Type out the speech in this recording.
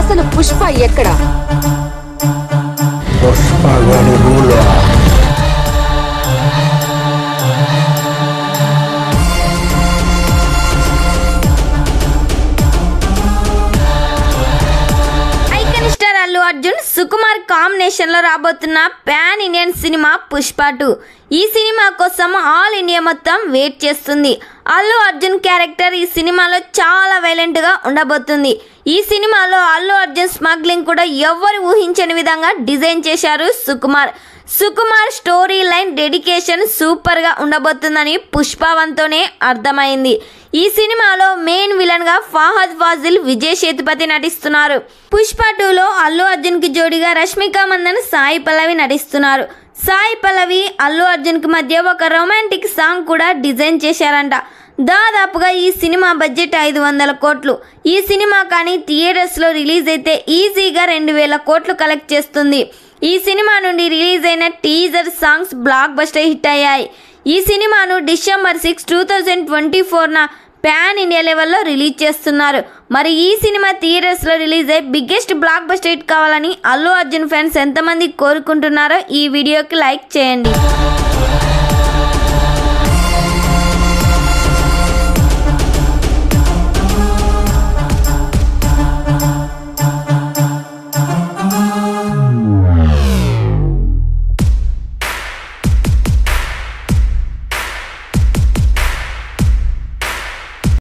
అసలు పుష్ప ఎక్కడ? అల్లు అర్జున్ సుకుమార్ కాంబినేషన్ లో రాబోతున్న పాన్ ఇండియన్ సినిమా పుష్ప 2. ఈ సినిమా కోసం ఆల్ ఇండియా మొత్తం వెయిట్ చేస్తుంది. అల్లు అర్జున్ క్యారెక్టర్ ఈ సినిమాలో చాలా వైలెంట్ గా ఉండబోతుంది. ఈ సినిమాలో అల్లు అర్జున్ స్మగ్లింగ్ కూడా ఎవరు ఊహించని విధంగా డిజైన్ చేశారు Sukumar story line dedication super గా ఉండబోతుందని పుష్ప 1తోనే అర్థమైంది. ఈ సినిమాలో మెయిన్ విలన్ గా ఫహద్ ఫాజిల్, విజయ్ సేతుపతి నటిస్తున్నారు. పుష్ప 2లో అల్లు అర్జున్ కి జోడిగా రష్మిక మందన్, సాయి పల్లవి నటిస్తున్నారు. సాయి పల్లవి అల్లు అర్జున్ కి మధ్య ఒక రొమాంటిక్ సాంగ్ కూడా డిజైన్ చేశారంట. దాదాపుగా ఈ సినిమా బడ్జెట్ 500 కోట్లు. ఈ సినిమా కానీ థియేటర్స్ లో రిలీజ్ అయితే ఈజీగా 2000 కోట్లు కలెక్ట్ చేస్తుంది. ఈ సినిమా నుండి రిలీజ్ అయిన teaser songs block buster hit అయ్యాయి. ఈ సినిమాను డిసెంబర్ 6, 2024న పాన్ ఇండియా లెవెల్లో రిలీజ్ చేస్తున్నారు. మరి ఈ సినిమా థియేటర్స్ లో రిలీజ్ అయ్యి బిగ్గెస్ట్ బ్లాక్ బస్టర్ హిట్ కావాలని అల్లు అర్జున్ ఫ్యాన్స్ ఎంతమంది కోరుకుంటున్నారో ఈ వీడియోకి లైక్ చేయండి.